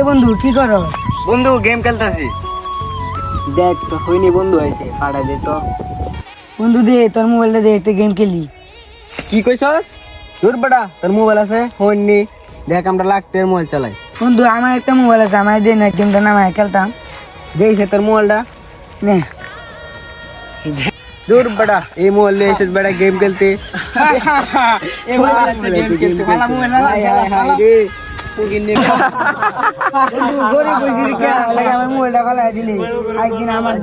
বন্ধু কি করো? বন্ধু গেম খেলতেছি। দেখ তো হইনি বন্ধু হয়েছে পাড়া দে তো। বন্ধু দে তোর মোবাইলটা দে, একটা গেম খেলি। কি কইছস? তোর বেটা তোর মোবাইল আছে হইনি, দেখ আমরা লাখটের মোবাইল চালাই। বন্ধু আমার একটা মোবাইল আছে, আমার দে না, গেমটা নামায় খেলতাম। দেখছে তোর মোবাইলটা নে দূর বেটা, এই মোবাইল নিয়ে এসেছিস বেটা গেম খেলতে। আমার মোবাইলটা ফালাই দিলি, একদিন আমার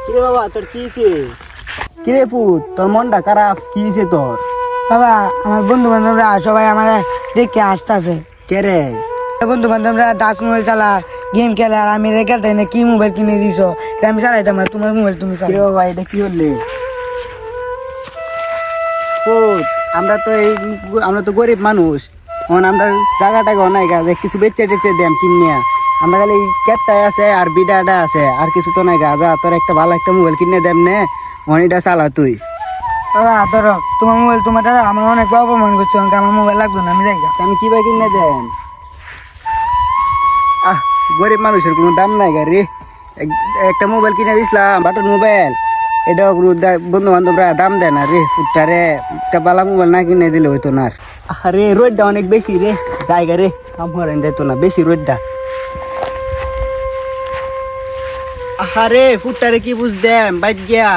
কিরে বাবা তোর কি হইছে? কিরে পুত তোর মনটা খারাপ, কি হইছে তোর? বাবা আমার বন্ধু বান্ধবরা সবাই আমার দেখে আসতেছে। কে রে? বন্ধু বান্ধবরা দাস মোবাইল চালা, গেম খেলে, আর আমি খেলতে না। কি মোবাইল কিনে দিছো? আমি চালাইতাম না, তোমার মোবাইল তুমি কিরে বাবা এটা কি হলে? পুত আমরা তো গরিব মানুষ, এখন আমরা জায়গা টাকা নাই গা, কিছু বেচে টেচে দেম কিনিয়া। আমরা খালি ক্যাটটাই আছে আর বিডাটা আছে, আর কিছু তো নাই গা। যা তোর একটা ভালো একটা মোবাইল কিনে দেম নে, অনেকটা চালা তুই। বাবা ধরো তোমার মোবাইল, তোমার দাদা আমার অনেক অপমান করছে, আমার মোবাইল লাগবে না, আমি যাই। আমি কি ভাই কিনে দেন? গরিব মানুষের কোনো দাম নাই গা রে। একটা মোবাইল কিনে দিছিলাম, বাটন মোবাইল, এটা বন্ধু বান্ধবরা দাম দেয় না রে। ফুটটারে একটা বালা মোবাইল না কিনে দিলে হইতো না। আরে রোদটা অনেক বেশি রে, জায়গা রে কাম করেন যেত না, বেশি রোদটা। আরে ফুটটারে কি বুঝদেম বাইক গিয়া